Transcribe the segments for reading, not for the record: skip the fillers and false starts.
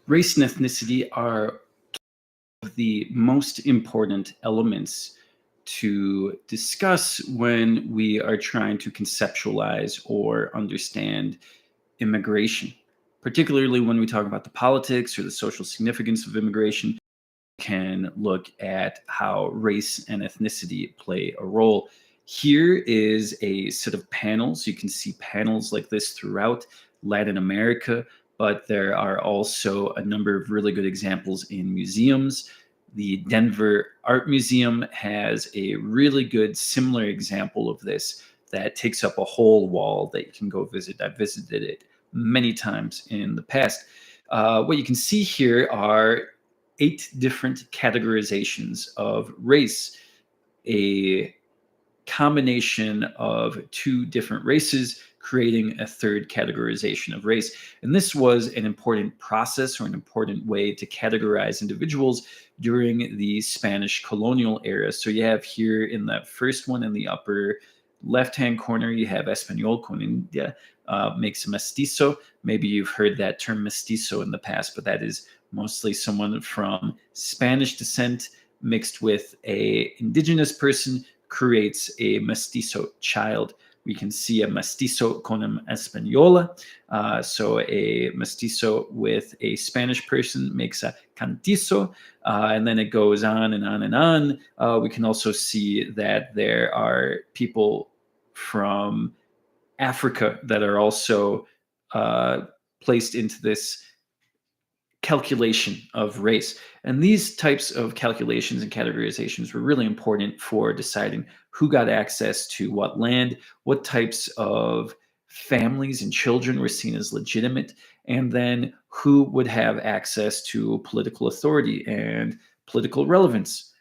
Race and ethnicity are the most important elements to discuss when we are trying to conceptualize or understand immigration, particularly when we talk about the politics or the social significance of immigration. Can look at how race and ethnicity play a role. Here is a set of panels. You can see panels like this throughout Latin America, but there are also a number of really good examples in museums. The Denver Art Museum has a really good similar example of this that takes up a whole wall that you can go visit. I've visited it many times in the past. What you can see here are 8 different categorizations of race, a combination of 2 different races creating a third categorization of race. And this was an important process or an important way to categorize individuals during the Spanish colonial era. So you have here in that first one in the upper left-hand corner, you have Español con India, makes a mestizo. Maybe you've heard that term mestizo in the past, but that is mostly someone from Spanish descent mixed with a indigenous person creates a mestizo child. We can see a mestizo con española. So a mestizo with a Spanish person makes a cantizo. And then it goes on and on and on. We can also see that there are people from Africa that are also placed into this calculation of race. And these types of calculations and categorizations were really important for deciding who got access to what land, what types of families and children were seen as legitimate, and then who would have access to political authority and political relevance.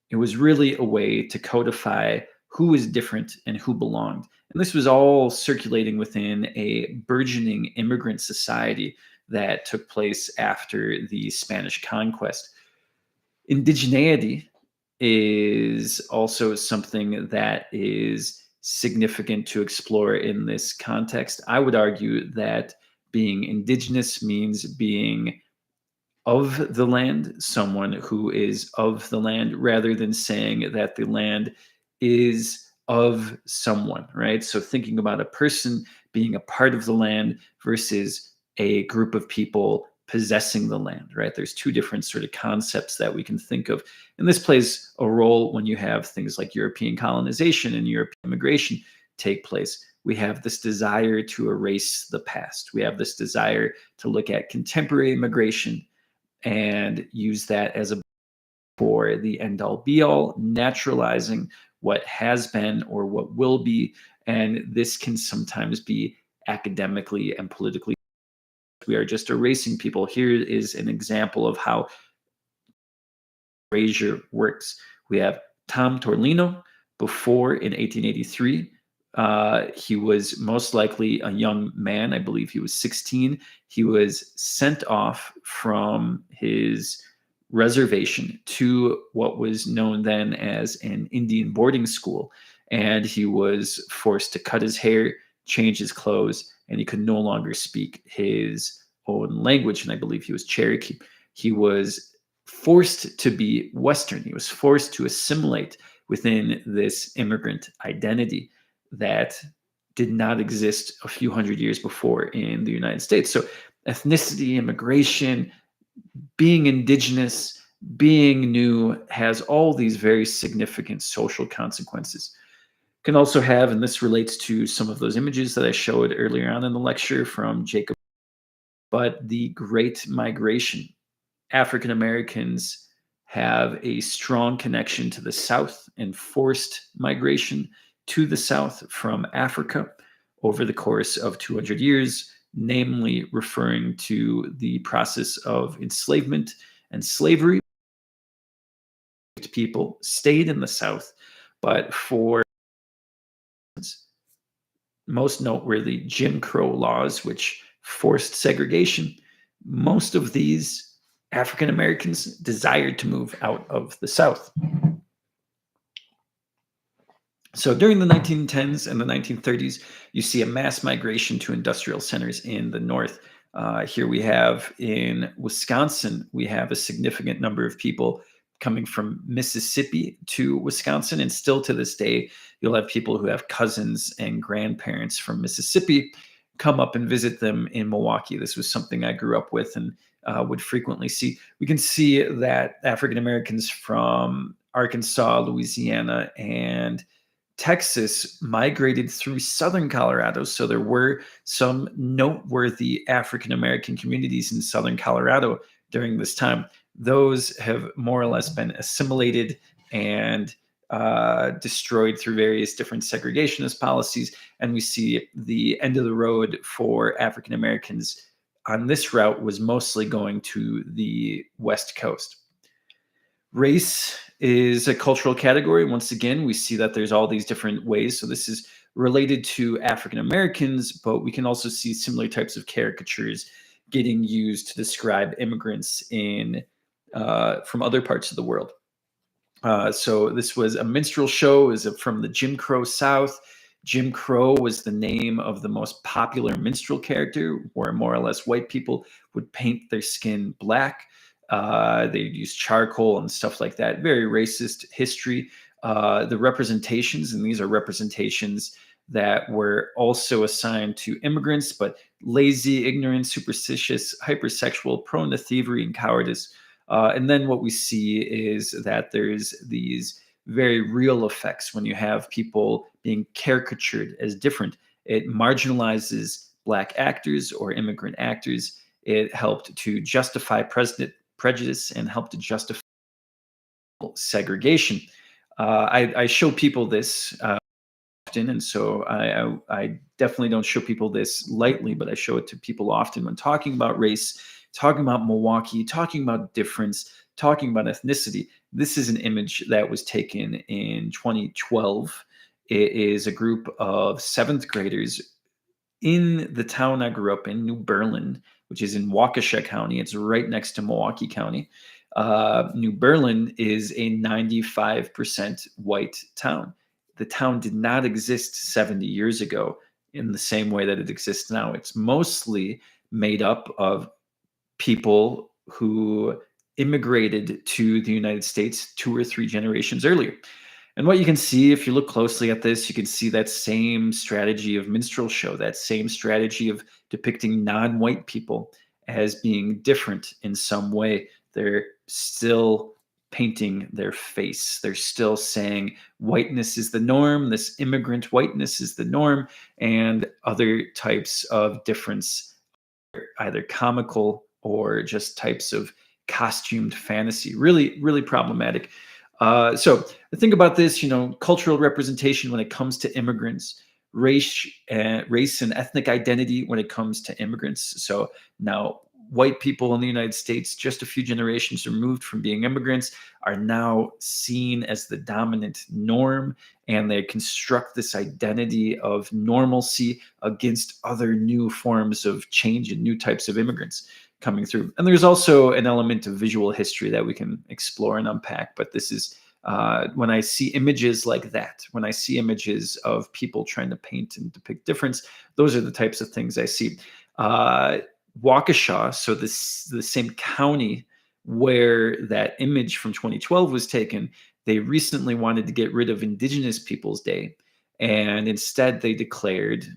It was really a way to codify who was different and who belonged. And this was all circulating within a burgeoning immigrant society that took place after the Spanish conquest. Indigeneity is also something that is significant to explore in this context. I would argue that being indigenous means being of the land, someone who is of the land, rather than saying that the land is of someone, right? So thinking about a person being a part of the land versus a group of people possessing the land, right? There's 2 different sort of concepts that we can think of. And this plays a role when you have things like European colonization and European immigration take place. We have this desire to erase the past. We have this desire to look at contemporary immigration and use that as a for the end all be all, naturalizing what has been or what will be. And this can sometimes be academically and politically. We are just erasing people. Here is an example of how erasure works. We have Tom Torlino before in 1883. He was most likely a young man. I believe he was 16. He was sent off from his reservation to what was known then as an Indian boarding school. And he was forced to cut his hair, change his clothes, and he could no longer speak his own language. And I believe he was Cherokee. He was forced to be Western. He was forced to assimilate within this immigrant identity that did not exist a few hundred years before in the United States. So ethnicity, immigration, being indigenous, being new has all these very significant social consequences. Can also have, and this relates to some of those images that I showed earlier on in the lecture from Jacob, but the Great Migration. African Americans have a strong connection to the South and forced migration to the South from Africa over the course of 200 years, namely referring to the process of enslavement and slavery. People stayed in the South, but for most noteworthy Jim Crow laws, which forced segregation, most of these African Americans desired to move out of the South. So during the 1910s and the 1930s, you see a mass migration to industrial centers in the North. Here we have in Wisconsin, we have a significant number of people coming from Mississippi to Wisconsin. And still to this day, you'll have people who have cousins and grandparents from Mississippi come up and visit them in Milwaukee. This was something I grew up with and would frequently see. We can see that African Americans from Arkansas, Louisiana, and Texas migrated through southern Colorado. So there were some noteworthy African American communities in southern Colorado during this time. Those have more or less been assimilated and destroyed through various different segregationist policies. And we see the end of the road for African Americans on this route was mostly going to the West Coast. Race is a cultural category. Once again, we see that there's all these different ways. So this is related to African Americans, but we can also see similar types of caricatures getting used to describe immigrants in from other parts of the world. So this was a minstrel show, is from the Jim Crow South. Jim Crow was the name of the most popular minstrel character, where more or less white people would paint their skin black. They'd use charcoal and stuff like that. Very racist history. The representations, and these are representations that were also assigned to immigrants, but lazy, ignorant, superstitious, hypersexual, prone to thievery and cowardice. And then what we see is that there's these very real effects when you have people being caricatured as different. It marginalizes Black actors or immigrant actors. It helped to justify prejudice and helped to justify segregation. I show people this often, and so I definitely don't show people this lightly, but I show it to people often when talking about race, talking about Milwaukee, talking about difference, talking about ethnicity. This is an image that was taken in 2012. It is a group of seventh graders in the town I grew up in, New Berlin, which is in Waukesha County. It's right next to Milwaukee County. New Berlin is a 95% white town. The town did not exist 70 years ago in the same way that it exists now. It's mostly made up of people who immigrated to the United States 2 or 3 generations earlier. And what you can see, if you look closely at this, you can see that same strategy of minstrel show, that same strategy of depicting non-white people as being different in some way. They're still painting their face. They're still saying whiteness is the norm, this immigrant whiteness is the norm, and other types of difference, either comical or just types of costumed fantasy. Really, really problematic. So think about this, cultural representation when it comes to immigrants, race and ethnic identity when it comes to immigrants. So now white people in the United States, just a few generations removed from being immigrants, are now seen as the dominant norm, and they construct this identity of normalcy against other new forms of change and new types of immigrants coming through. And there's also an element of visual history that we can explore and unpack. But this is when I see images like that, when I see images of people trying to paint and depict difference, those are the types of things I see. Waukesha, so the same county where that image from 2012 was taken, they recently wanted to get rid of Indigenous Peoples Day. And instead, they declared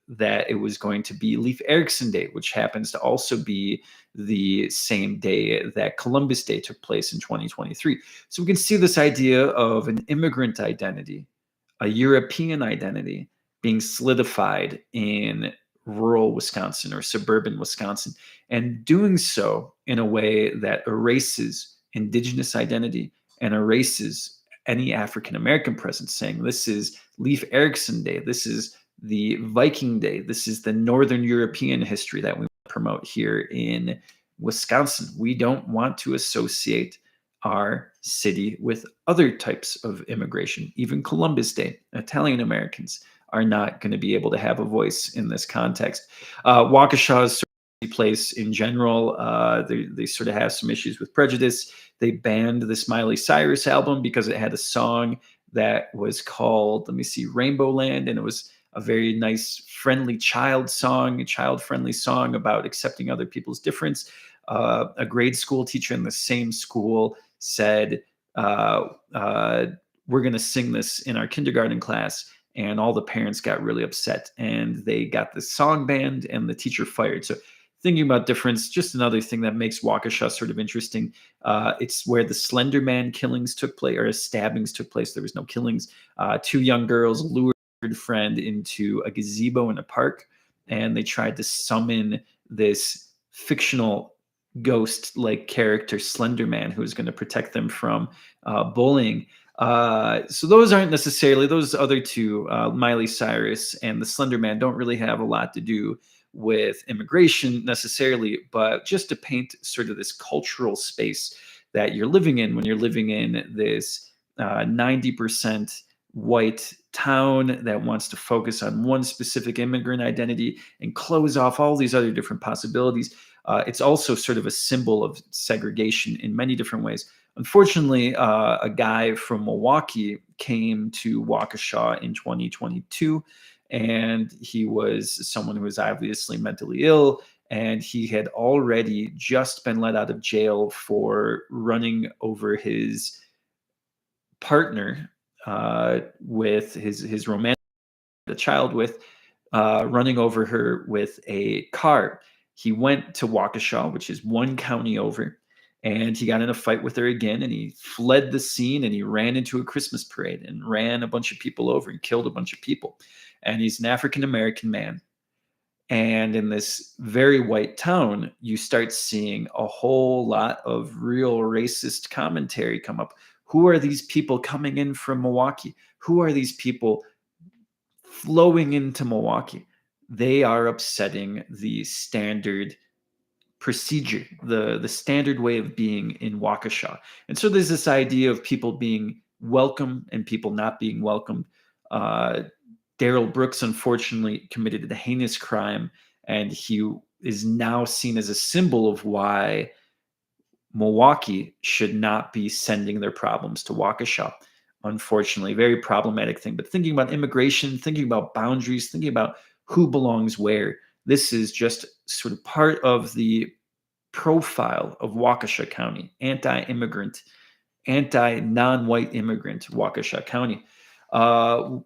that it was going to be Leif Erikson Day, which happens to also be the same day that Columbus Day took place in 2023. So we can see this idea of an immigrant identity, a European identity being solidified in rural Wisconsin or suburban Wisconsin, and doing so in a way that erases Indigenous identity and erases any African American presence, saying this is Leif Erikson Day, this is the Viking Day, this is the Northern European history that we promote here in Wisconsin. We don't want to associate our city with other types of immigration. Even Columbus Day, Italian Americans are not going to be able to have a voice in this context. Waukesha's place in general, they sort of have some issues with prejudice. They banned this Miley Cyrus album because it had a song that was called, let me see, Rainbow Land, and it was a very nice, friendly child song, a child-friendly song about accepting other people's difference. A grade school teacher in the same school said, uh, uh, "We're going to sing this in our kindergarten class." And all the parents got really upset, and they got the song banned, and the teacher fired. So, thinking about difference, just another thing that makes Waukesha sort of interesting. It's where the Slender Man killings took place, or stabbings took place. There was no killings. Two young girls lured a friend into a gazebo in a park, and they tried to summon this fictional ghost-like character, Slender Man, who was going to protect them from bullying. So those aren't necessarily those other two, Miley Cyrus and the Slender Man, don't really have a lot to do with immigration necessarily, but just to paint sort of this cultural space that you're living in when you're living in this 90% white town that wants to focus on one specific immigrant identity and close off all these other different possibilities. It's also sort of a symbol of segregation in many different ways. Unfortunately, a guy from Milwaukee came to Waukesha in 2022, and he was someone who was obviously mentally ill. And he had already just been let out of jail for running over his partner, with his romantic, the child with, running over her with a car. He went to Waukesha, which is one county over, and he got in a fight with her again, and he fled the scene, and he ran into a Christmas parade and ran a bunch of people over and killed a bunch of people. And he's an African American man. And in this very white town, you start seeing a whole lot of real racist commentary come up. Who are these people coming in from Milwaukee? Who are these people flowing into Milwaukee? They are upsetting the standard procedure, the standard way of being in Waukesha. And so there's this idea of people being welcome and people not being welcomed. Uh, Daryl Brooks unfortunately committed a heinous crime, and he is now seen as a symbol of why Milwaukee should not be sending their problems to Waukesha. Unfortunately, very problematic thing. But thinking about immigration, thinking about boundaries, thinking about who belongs where, this is just sort of part of the profile of Waukesha County, anti-immigrant, anti-non-white immigrant Waukesha County. Uh,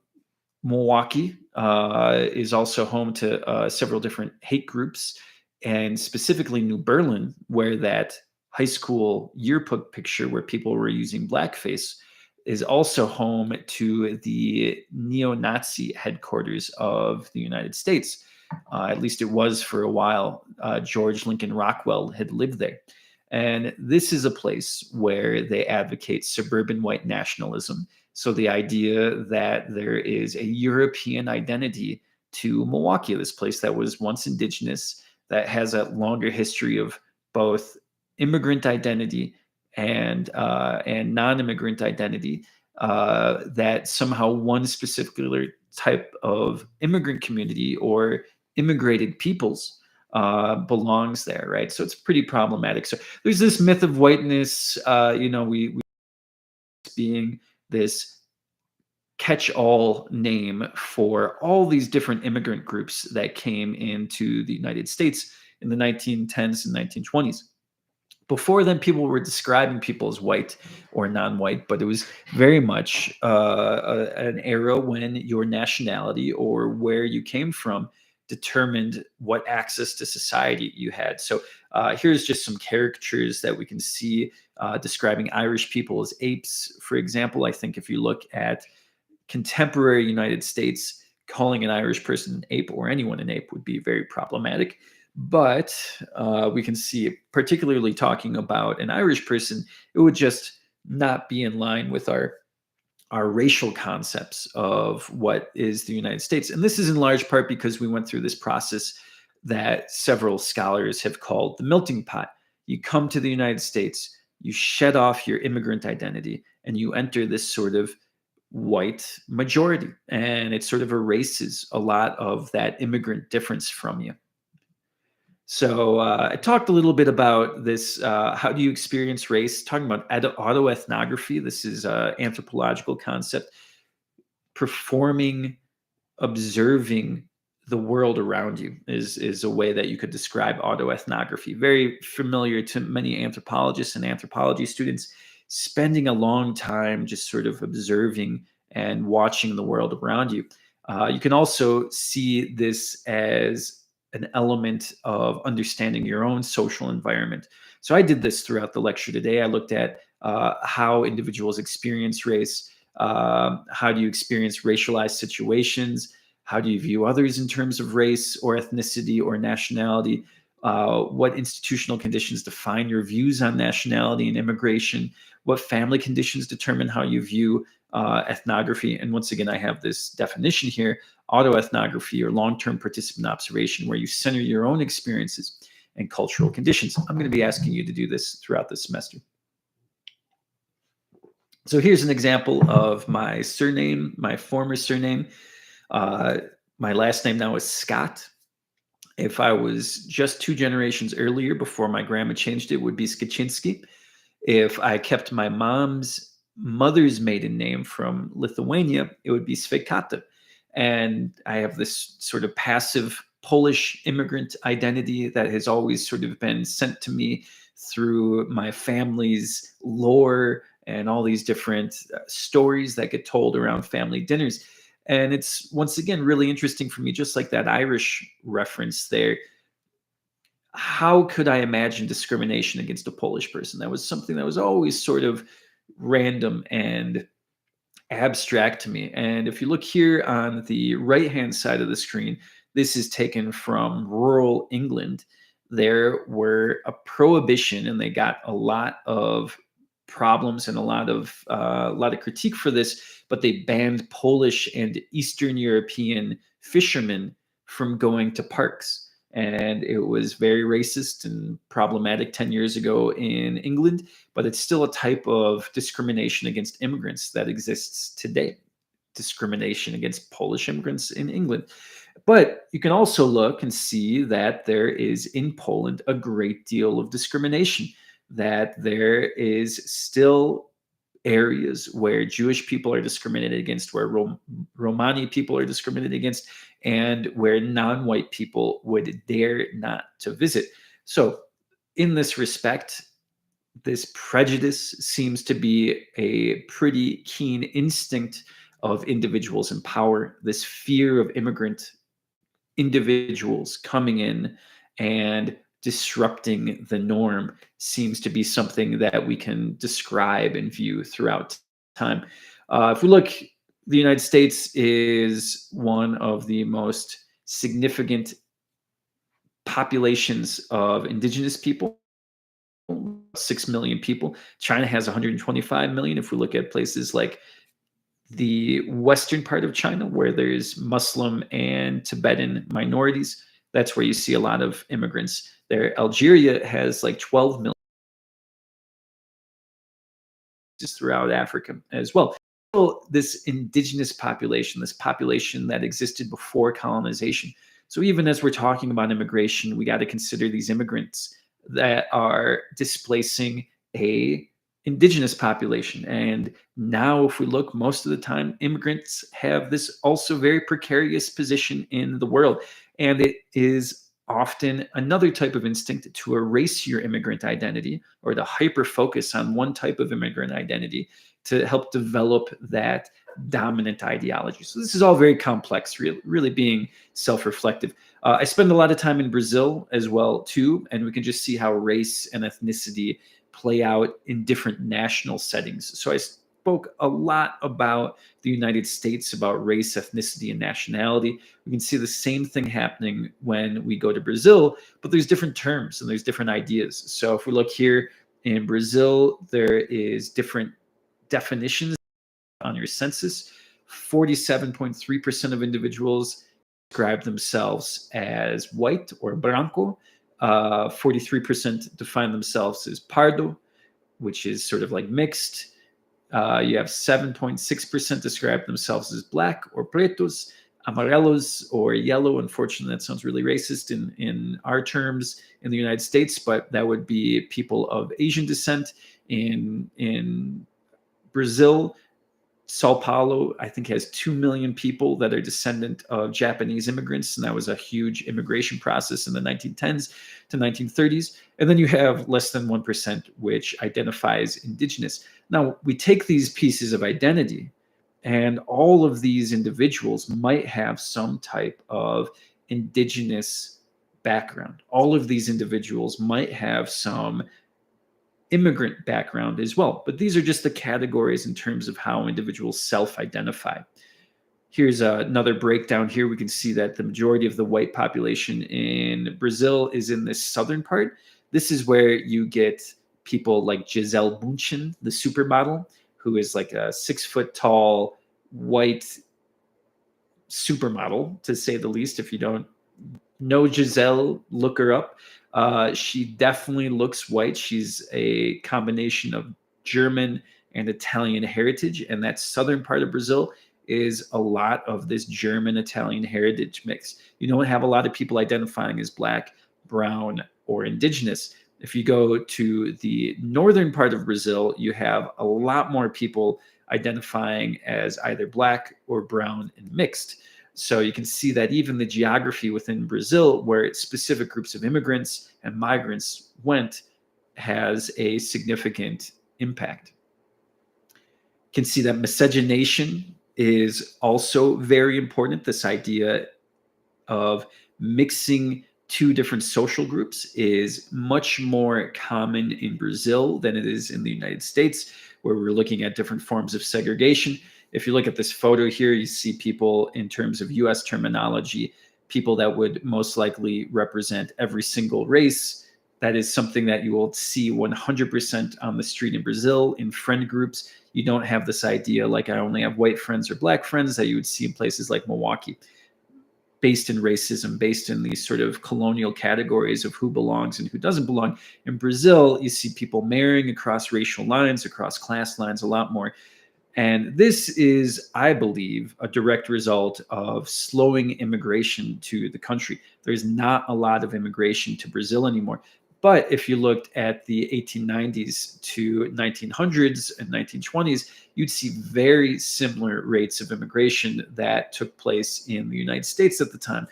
Milwaukee is also home to several different hate groups, and specifically New Berlin, where that high school yearbook picture where people were using blackface is also home to the neo-Nazi headquarters of the United States. At least it was for a while. George Lincoln Rockwell had lived there. And this is a place where they advocate suburban white nationalism. So the idea that there is a European identity to Milwaukee, this place that was once indigenous, that has a longer history of both immigrant identity and non-immigrant identity, that somehow one specific type of immigrant community or immigrated peoples belongs there, right? So it's pretty problematic. So there's this myth of whiteness, we being this catch-all name for all these different immigrant groups that came into the United States in the 1910s and 1920s. Before then, people were describing people as white or non-white, but it was very much an era when your nationality or where you came from determined what access to society you had. So here's just some caricatures that we can see describing Irish people as apes. For example, I think if you look at contemporary United States, calling an Irish person an ape or anyone an ape would be very problematic. But we can see, particularly talking about an Irish person, it would just not be in line with our racial concepts of what is the United States. And this is in large part because we went through this process that several scholars have called the melting pot. You come to the United States, you shed off your immigrant identity, and you enter this sort of white majority. And it sort of erases a lot of that immigrant difference from you. So I talked a little bit about this. How do you experience race? Talking about autoethnography. This is an anthropological concept. Performing observing the world around you is a way that you could describe autoethnography. Very familiar to many anthropologists and anthropology students, spending a long time just sort of observing and watching the world around you. You can also see this as an element of understanding your own social environment. So I did this throughout the lecture today. I looked at how individuals experience race. How do you experience racialized situations? How do you view others in terms of race or ethnicity or nationality? What institutional conditions define your views on nationality and immigration? What family conditions determine how you view ethnography? And once again, I have this definition here: autoethnography, or long-term participant observation, where you center your own experiences and cultural conditions. I'm going to be asking you to do this throughout the semester. So here's an example of my surname, my former surname. Uh, my last name now is Scott. If I was just 2 generations earlier, before my grandma changed it, would be Skaczynski. If I kept my mom's mother's maiden name from Lithuania, it would be Sveikata. And I have this sort of passive Polish immigrant identity that has always sort of been sent to me through my family's lore and all these different stories that get told around family dinners. And it's once again really interesting for me, just like that Irish reference there. How could I imagine discrimination against a Polish person? That was something that was always sort of random and abstract to me. And if you look here on the right hand side of the screen, this is taken from rural England. There were a prohibition, and they got a lot of problems and a lot of critique for this. But they banned Polish and Eastern European fishermen from going to parks, and it was very racist and problematic 10 years ago in England, but it's still a type of discrimination against immigrants that exists today. Discrimination against Polish immigrants in England. But you can also look and see that there is in Poland a great deal of discrimination, that there is still areas where Jewish people are discriminated against, where Romani people are discriminated against, and where non-white people would dare not to visit. So, in this respect, this prejudice seems to be a pretty keen instinct of individuals in power. This fear of immigrant individuals coming in and disrupting the norm seems to be something that we can describe and view throughout time. If we look, the United States is one of the most significant populations of indigenous people, 6 million people. China has 125 million. If we look at places like the western part of China, where there's Muslim and Tibetan minorities, that's where you see a lot of immigrants there. Algeria has like 12 million throughout Africa as well. So this indigenous population, this population that existed before colonization. So even as we're talking about immigration, we got to consider these immigrants that are displacing a indigenous population. And now, if we look, most of the time, immigrants have this also very precarious position in the world. And it is often another type of instinct to erase your immigrant identity, or to hyper focus on one type of immigrant identity to help develop that dominant ideology. So this is all very complex, really being self-reflective. I spend a lot of time in Brazil as well too, and we can just see how race and ethnicity play out in different national settings. So I spoke a lot about the United States, about race, ethnicity, and nationality. We can see the same thing happening when we go to Brazil, but there's different terms and there's different ideas. So if we look here in Brazil, there is different definitions on your census. 47.3% of individuals describe themselves as white or branco. 43% define themselves as pardo, which is sort of like mixed. You have 7.6% describe themselves as black or pretos. Amarelos or yellow. Unfortunately, that sounds really racist in our terms in the United States, but that would be people of Asian descent. In Brazil, Sao Paulo, I think, has 2 million people that are descendant of Japanese immigrants. And that was a huge immigration process in the 1910s to 1930s. And then you have less than 1%, which identifies indigenous. Now, we take these pieces of identity, and all of these individuals might have some type of indigenous background. All of these individuals might have some immigrant background as well. But these are just the categories in terms of how individuals self identify. Here's another breakdown here. We can see that the majority of the white population in Brazil is in this southern part. This is where you get people like Gisele Bündchen, the supermodel, who is like a 6 foot tall white supermodel, to say the least. If you don't know Gisele, look her up. She definitely looks white. She's a combination of German and Italian heritage, and that southern part of Brazil is a lot of this German Italian heritage mix. You don't have a lot of people identifying as black, brown, or indigenous. If you go to the northern part of Brazil, you have a lot more people identifying as either black or brown and mixed. So you can see that even the geography within Brazil, where specific groups of immigrants and migrants went, has a significant impact. You can see that miscegenation is also very important. This idea of mixing two different social groups is much more common in Brazil than it is in the United States, where we're looking at different forms of segregation. If you look at this photo here, you see people in terms of US terminology, people that would most likely represent every single race. That is something that you will see 100% on the street in Brazil in friend groups. You don't have this idea like I only have white friends or black friends that you would see in places like Milwaukee, based in racism, based in these sort of colonial categories of who belongs and who doesn't belong. In Brazil, you see people marrying across racial lines, across class lines a lot more. And this is, I believe, a direct result of slowing immigration to the country. There's not a lot of immigration to Brazil anymore. But if you looked at the 1890s to 1900s and 1920s, you'd see very similar rates of immigration that took place in the United States at the time.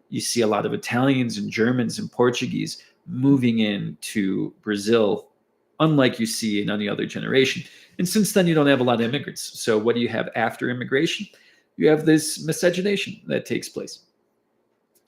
You see a lot of Italians and Germans and Portuguese moving into Brazil, unlike you see in any other generation. And since then, you don't have a lot of immigrants. So what do you have after immigration? You have this miscegenation that takes place.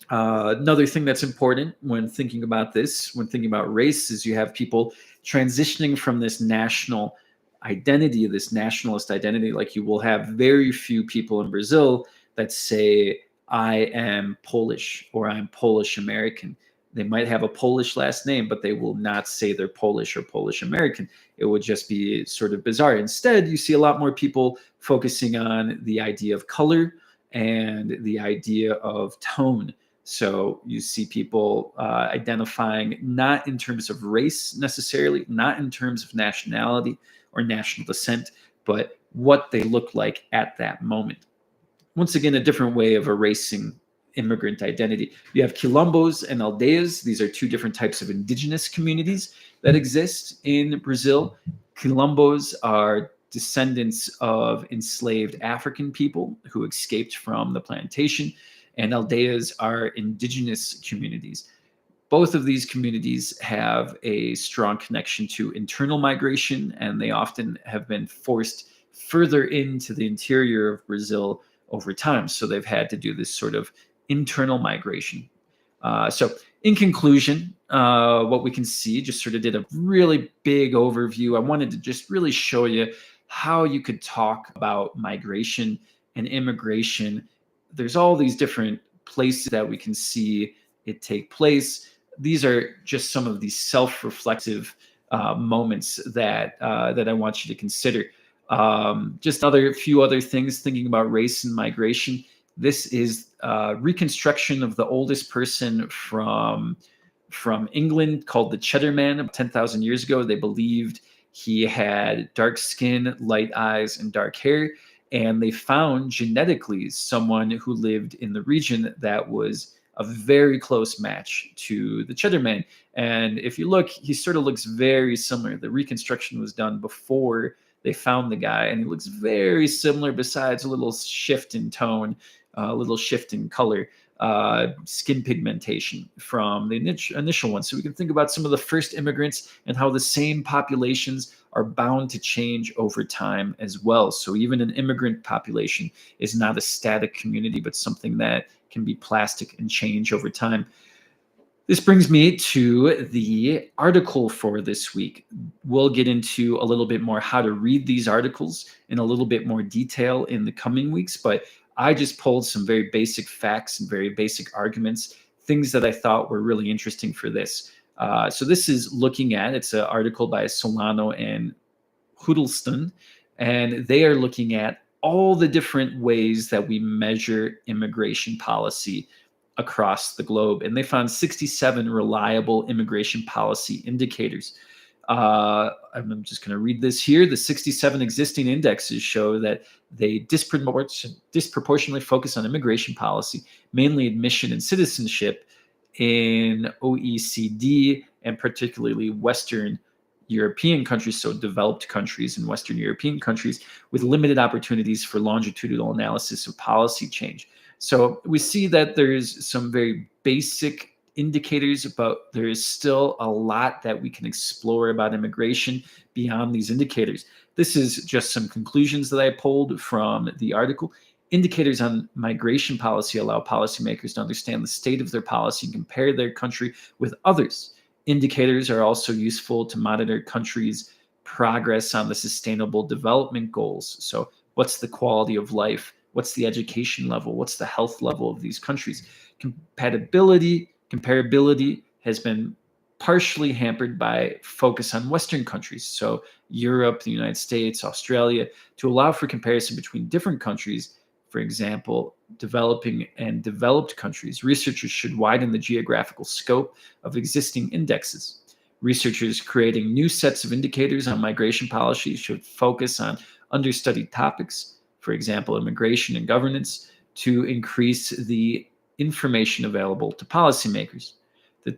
Another thing that's important when thinking about this, when thinking about race, is you have people transitioning from this national identity, this nationalist identity. Like you will have very few people in Brazil that say, I am Polish or I'm Polish American. They might have a Polish last name, but they will not say they're Polish or Polish American. It would just be sort of bizarre. Instead, you see a lot more people focusing on the idea of color and the idea of tone. So you see people identifying not in terms of race necessarily, not in terms of nationality or national descent, but what they look like at that moment. Once again, a different way of erasing immigrant identity. You have quilombos and aldeias. These are two different types of indigenous communities that exist in Brazil. Quilombos are descendants of enslaved African people who escaped from the plantation, and aldeias are indigenous communities. Both of these communities have a strong connection to internal migration, and they often have been forced further into the interior of Brazil over time. So they've had to do this sort of internal migration. So in conclusion, what we can see, just sort of did a really big overview. I wanted to just really show you how you could talk about migration and immigration. There's all these different places that we can see it take place. These are just some of these self-reflexive moments that that I want you to consider. Just a few other things thinking about race and migration. This is reconstruction of the oldest person from England called the Cheddar Man about 10,000 years ago. They believed he had dark skin, light eyes, and dark hair. And they found genetically someone who lived in the region that was a very close match to the Cheddar Man. And if you look, he sort of looks very similar. The reconstruction was done before they found the guy, and he looks very similar, besides a little shift in tone, a little shift in color, skin pigmentation from the initial one. So we can think about some of the first immigrants and how the same populations are bound to change over time as well. So even an immigrant population is not a static community, but something that can be plastic and change over time. This brings me to the article for this week. We'll get into a little bit more how to read these articles in a little bit more detail in the coming weeks, but I just pulled some very basic facts and very basic arguments, things that I thought were really interesting for this. So this is looking at, it's an article by Solano and Huddleston, and they are looking at all the different ways that we measure immigration policy across the globe. And they found 67 reliable immigration policy indicators. I'm just going to read this here. The 67 existing indexes show that they disproportionately focus on immigration policy, mainly admission and citizenship in OECD and particularly Western European countries, so developed countries and Western European countries, with limited opportunities for longitudinal analysis of policy change. So we see that there's some very basic indicators, but there is still a lot that we can explore about immigration beyond these indicators. This is just some conclusions that I pulled from the article. Indicators on migration policy allow policymakers to understand the state of their policy and compare their country with others. Indicators are also useful to monitor countries' progress on the sustainable development goals. So what's the quality of life? What's the education level? What's the health level of these countries? Comparability has been partially hampered by focus on Western countries, so Europe, the United States, Australia, to allow for comparison between different countries. For example, developing and developed countries, researchers should widen the geographical scope of existing indexes. Researchers creating new sets of indicators on migration policy should focus on understudied topics, for example, immigration and governance, to increase the information available to policymakers. The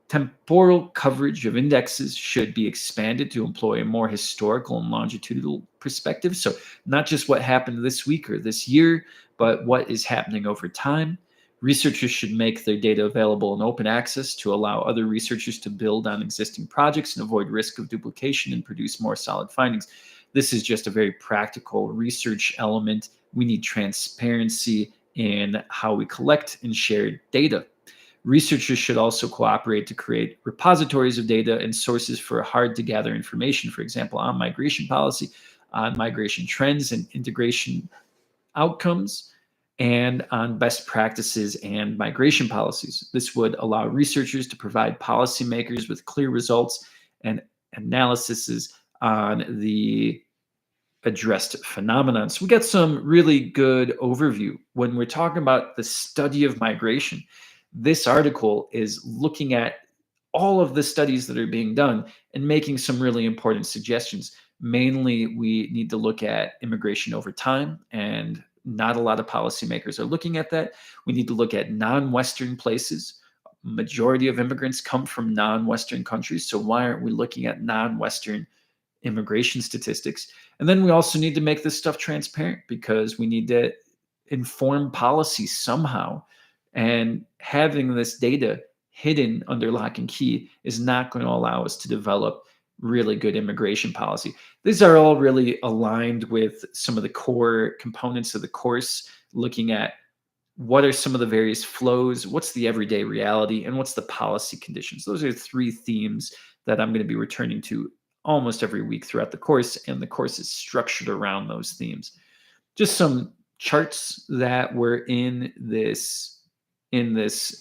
temporal coverage of indexes should be expanded to employ a more historical and longitudinal perspective. So not just what happened this week or this year, but what is happening over time. Researchers should make their data available in open access to allow other researchers to build on existing projects and avoid risk of duplication and produce more solid findings. This is just a very practical research element. We need transparency in how we collect and share data. Researchers should also cooperate to create repositories of data and sources for hard to gather information, for example, on migration policy, on migration trends and integration outcomes, and on best practices and migration policies. This would allow researchers to provide policymakers with clear results and analyses on the addressed phenomenon. So we get some really good overview. When we're talking about the study of migration, this article is looking at all of the studies that are being done and making some really important suggestions. Mainly, we need to look at immigration over time, and not a lot of policymakers are looking at that. We need to look at non-Western places. Majority of immigrants come from non-Western countries, so why aren't we looking at non-Western immigration statistics? And then we also need to make this stuff transparent, because we need to inform policy somehow. And having this data hidden under lock and key is not going to allow us to develop really good immigration policy. These are all really aligned with some of the core components of the course, looking at what are some of the various flows, what's the everyday reality, and what's the policy conditions. Those are three themes that I'm going to be returning to almost every week throughout the course, and the course is structured around those themes. Just some charts that were in this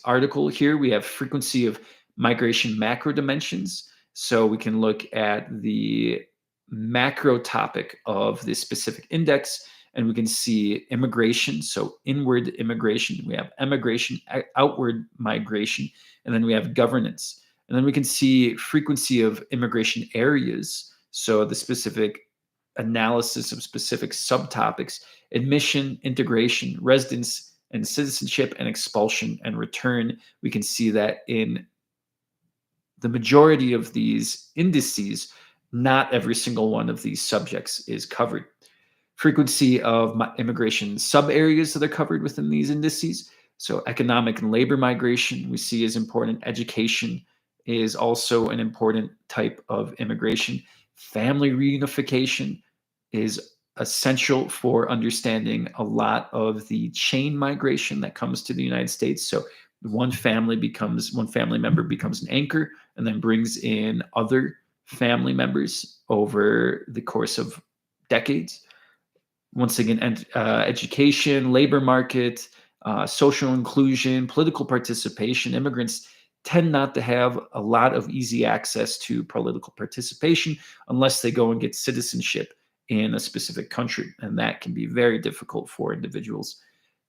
article here. We have frequency of migration macro dimensions. So we can look at the macro topic of this specific index, and we can see immigration, so inward immigration. We have emigration, outward migration, and then we have governance. And then we can see frequency of immigration areas, so the specific analysis of specific subtopics: admission, integration, residence and citizenship, and expulsion and return. We can see that in the majority of these indices, not every single one of these subjects is covered. Frequency of immigration sub-areas that are covered within these indices. So economic and labor migration we see is important. Education is also an important type of immigration. Family reunification is essential for understanding a lot of the chain migration that comes to the United States. So one family member becomes an anchor and then brings in other family members over the course of decades. Once again, education, labor market, social inclusion, political participation. Immigrants tend not to have a lot of easy access to political participation unless they go and get citizenship in a specific country, and that can be very difficult for individuals.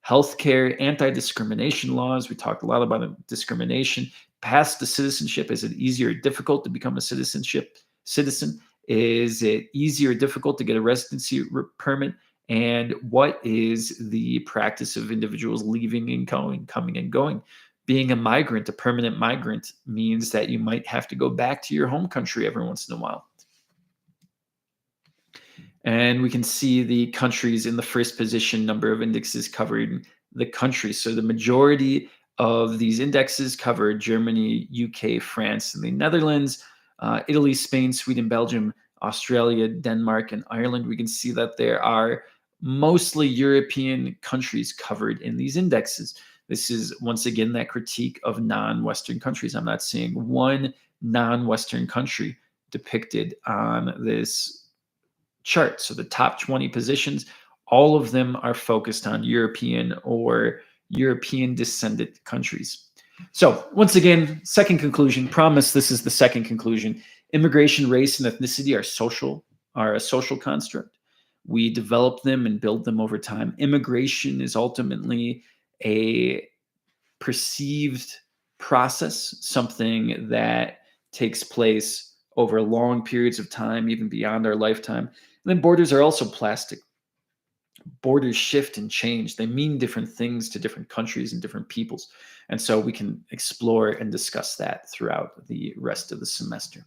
Healthcare, anti-discrimination laws. We talked a lot about discrimination. Past the citizenship, is it easier or difficult to become a citizen? Is it easier or difficult to get a residency permit? And what is the practice of individuals leaving and going, coming and going? Being a migrant, a permanent migrant, means that you might have to go back to your home country every once in a while. And we can see the countries in the first position, number of indexes covering the country. So the majority of these indexes cover Germany, UK, France, and the Netherlands, Italy, Spain, Sweden, Belgium, Australia, Denmark, and Ireland. We can see that there are mostly European countries covered in these indexes. This is, once again, that critique of non-Western countries. I'm not seeing one non-Western country depicted on this chart. So the top 20 positions, all of them are focused on European or European descendant countries. So once again, second conclusion, promise this is the second conclusion. Immigration, race, and ethnicity are a social construct. We develop them and build them over time. Immigration is ultimately a perceived process, something that takes place over long periods of time, even beyond our lifetime. And then borders are also plastic. Borders shift and change. They mean different things to different countries and different peoples. And so we can explore and discuss that throughout the rest of the semester.